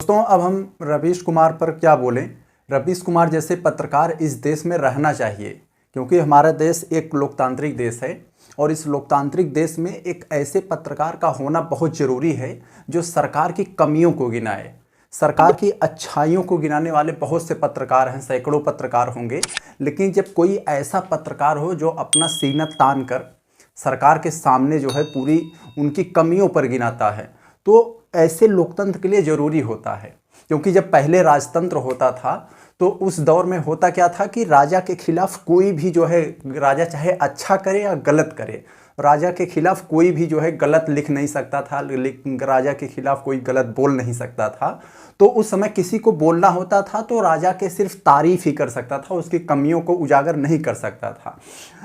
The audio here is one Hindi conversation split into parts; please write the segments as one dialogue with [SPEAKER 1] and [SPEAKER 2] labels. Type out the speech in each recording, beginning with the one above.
[SPEAKER 1] दोस्तों, अब हम रवीश कुमार पर क्या बोलें। रवीश कुमार जैसे पत्रकार इस देश में रहना चाहिए, क्योंकि हमारा देश एक लोकतांत्रिक देश है और इस लोकतांत्रिक देश में एक ऐसे पत्रकार का होना बहुत ज़रूरी है जो सरकार की कमियों को गिनाए। सरकार की अच्छाइयों को गिनाने वाले बहुत से पत्रकार हैं, सैकड़ों पत्रकार होंगे, लेकिन जब कोई ऐसा पत्रकार हो जो अपना सीना तान कर सरकार के सामने जो है पूरी उनकी कमियों पर गिनाता है, तो ऐसे लोकतंत्र के लिए ज़रूरी होता है। क्योंकि जब पहले राजतंत्र होता था तो उस दौर में होता क्या था कि राजा के खिलाफ कोई भी जो है, राजा चाहे अच्छा करे या गलत करे, राजा के खिलाफ कोई भी जो है गलत लिख नहीं सकता था, राजा के खिलाफ कोई गलत बोल नहीं सकता था। तो उस समय किसी को बोलना होता था तो राजा के सिर्फ तारीफ ही कर सकता था, उसकी कमियों को उजागर नहीं कर सकता था।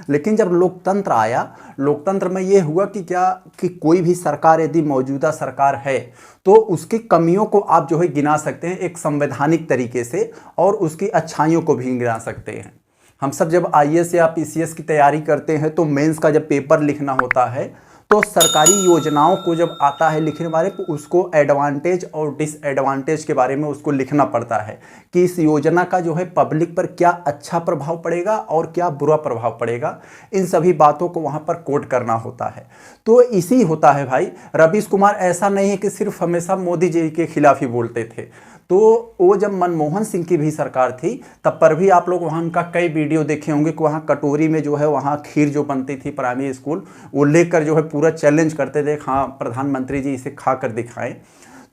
[SPEAKER 1] लेकिन जब लोकतंत्र आया, लोकतंत्र में ये हुआ कि क्या कि कोई भी सरकार यदि मौजूदा सरकार है तो उसकी कमियों को आप जो है गिना सकते हैं एक संवैधानिक तरीके से, और उसकी अच्छाइयों को भी गिना सकते हैं। हम सब जब आईएएस या पीसीएस की तैयारी करते हैं तो मेंस का जब पेपर लिखना होता है तो सरकारी योजनाओं को जब आता है लिखने वाले को, उसको एडवांटेज और डिसएडवांटेज के बारे में उसको लिखना पड़ता है कि इस योजना का जो है पब्लिक पर क्या अच्छा प्रभाव पड़ेगा और क्या बुरा प्रभाव पड़ेगा। इन सभी बातों को वहाँ पर कोट करना होता है। तो इसी होता है भाई। रवीश कुमार ऐसा नहीं है कि सिर्फ हमेशा मोदी जी के खिलाफ ही बोलते थे। तो वो जब मनमोहन सिंह की भी सरकार थी तब पर भी आप लोग वहाँ उनका कई वीडियो देखे होंगे कि वहाँ कटोरी में जो है वहाँ खीर जो बनती थी प्राइमरी स्कूल, वो लेकर जो है पूरा चैलेंज करते थे, हाँ प्रधानमंत्री जी इसे खा कर दिखाएं।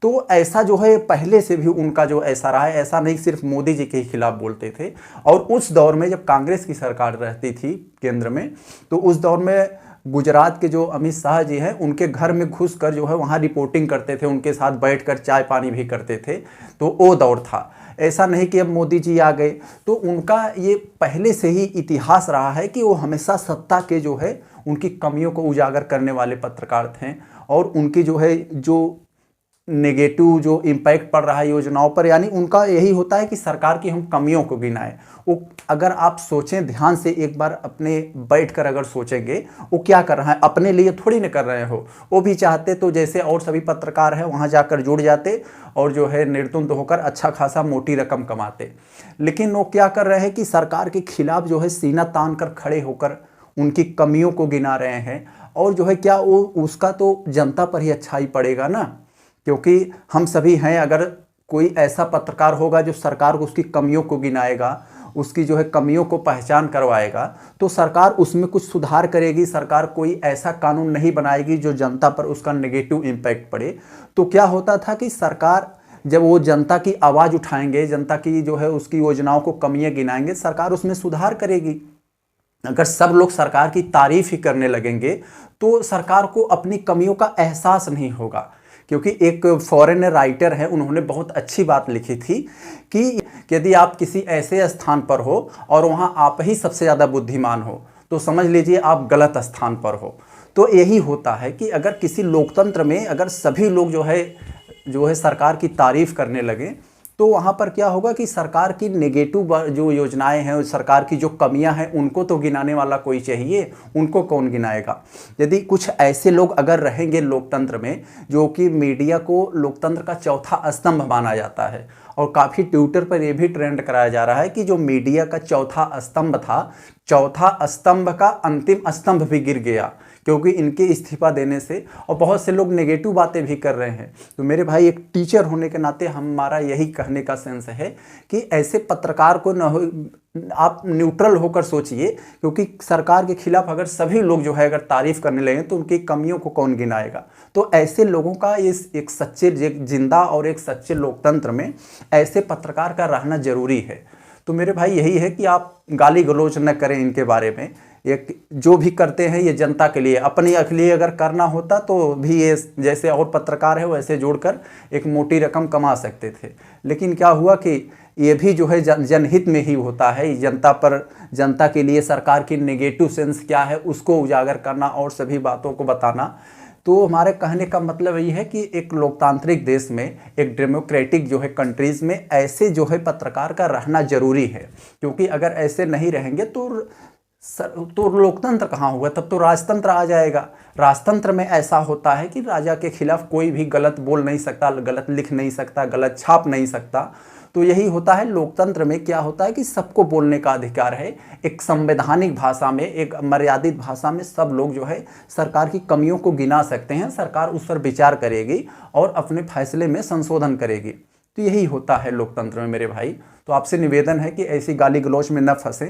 [SPEAKER 1] तो ऐसा जो है पहले से भी उनका जो ऐसा रहा है, ऐसा नहीं सिर्फ मोदी जी के खिलाफ बोलते थे। और उस दौर में जब कांग्रेस की सरकार रहती थी केंद्र में, तो उस दौर में गुजरात के जो अमित शाह जी हैं उनके घर में घुस कर जो है वहाँ रिपोर्टिंग करते थे, उनके साथ बैठकर चाय पानी भी करते थे। तो वो दौर था, ऐसा नहीं कि अब मोदी जी आ गए। तो उनका ये पहले से ही इतिहास रहा है कि वो हमेशा सत्ता के जो है उनकी कमियों को उजागर करने वाले पत्रकार थे, और उनकी जो है जो नेगेटिव जो इम्पैक्ट पड़ रहा है योजनाओं पर, यानी उनका यही होता है कि सरकार की हम कमियों को गिनाएं। वो अगर आप सोचें ध्यान से एक बार, अपने बैठकर अगर सोचेंगे वो क्या कर रहा है, अपने लिए थोड़ी न कर रहे हो। वो भी चाहते तो जैसे और सभी पत्रकार हैं वहाँ जाकर जुड़ जाते और जो है निर्तुंत होकर अच्छा खासा मोटी रकम कमाते। लेकिन वो क्या कर रहे हैं कि सरकार के खिलाफ जो है सीना तान कर खड़े होकर उनकी कमियों को गिना रहे हैं। और जो है क्या वो उसका तो जनता पर ही अच्छा ही पड़ेगा ना, क्योंकि हम सभी हैं। अगर कोई ऐसा पत्रकार होगा जो सरकार को उसकी कमियों को गिनाएगा, उसकी जो है कमियों को पहचान करवाएगा, तो सरकार उसमें कुछ सुधार करेगी। सरकार कोई ऐसा कानून नहीं बनाएगी जो जनता पर उसका नेगेटिव इम्पैक्ट पड़े। तो क्या होता था कि सरकार जब वो जनता की आवाज़ उठाएंगे, जनता की जो है उसकी योजनाओं को कमियां गिनाएंगे, सरकार उसमें सुधार करेगी। अगर सब लोग सरकार की तारीफ ही करने लगेंगे तो सरकार को अपनी कमियों का एहसास नहीं होगा। क्योंकि एक फॉरेन राइटर है, उन्होंने बहुत अच्छी बात लिखी थी कि यदि आप किसी ऐसे स्थान पर हो और वहाँ आप ही सबसे ज़्यादा बुद्धिमान हो तो समझ लीजिए आप गलत स्थान पर हो। तो यही होता है कि अगर किसी लोकतंत्र में अगर सभी लोग जो है सरकार की तारीफ करने लगे तो वहाँ पर क्या होगा कि सरकार की नेगेटिव जो योजनाएं हैं, सरकार की जो कमियां हैं, उनको तो गिनाने वाला कोई चाहिए। उनको कौन गिनाएगा? यदि कुछ ऐसे लोग अगर रहेंगे लोकतंत्र में, जो कि मीडिया को लोकतंत्र का चौथा स्तंभ माना जाता है, और काफ़ी ट्विटर पर यह भी ट्रेंड कराया जा रहा है कि जो मीडिया का चौथा स्तंभ था, चौथा स्तंभ का अंतिम स्तंभ भी गिर गया क्योंकि इनके इस्तीफा देने से। और बहुत से लोग नेगेटिव बातें भी कर रहे हैं। तो मेरे भाई, एक टीचर होने के नाते हमारा यही कहने का सेंस है कि ऐसे पत्रकार को न हो, आप न्यूट्रल होकर सोचिए। क्योंकि सरकार के खिलाफ अगर सभी लोग जो है अगर तारीफ करने लगे तो उनकी कमियों को कौन गिनाएगा? तो ऐसे लोगों का इस एक सच्चे जिंदा और एक सच्चे लोकतंत्र में ऐसे पत्रकार का रहना जरूरी है। तो मेरे भाई यही है कि आप गाली गलौज न करें इनके बारे में। एक जो भी करते हैं ये जनता के लिए, अपने लिए अगर करना होता तो भी ये जैसे और पत्रकार है वैसे जोड़कर एक मोटी रकम कमा सकते थे। लेकिन क्या हुआ कि ये भी जो है जनहित में ही होता है। जनता के लिए सरकार की नेगेटिव सेंस क्या है उसको उजागर करना और सभी बातों को बताना। तो हमारे कहने का मतलब ये है कि एक लोकतांत्रिक देश में, एक डेमोक्रेटिक जो है कंट्रीज़ में ऐसे जो है पत्रकार का रहना जरूरी है। क्योंकि अगर ऐसे नहीं रहेंगे तो तो लोकतंत्र कहाँ हुआ, तब तो राजतंत्र आ जाएगा। राजतंत्र में ऐसा होता है कि राजा के खिलाफ कोई भी गलत बोल नहीं सकता, गलत लिख नहीं सकता, गलत छाप नहीं सकता। तो यही होता है लोकतंत्र में। क्या होता है कि सबको बोलने का अधिकार है। एक संवैधानिक भाषा में, एक मर्यादित भाषा में सब लोग जो है सरकार की कमियों को गिना सकते हैं। सरकार उस पर विचार करेगी और अपने फैसले में संशोधन करेगी। तो यही होता है लोकतंत्र में मेरे भाई। तो आपसे निवेदन है कि ऐसी गाली गलौज में न फंसें।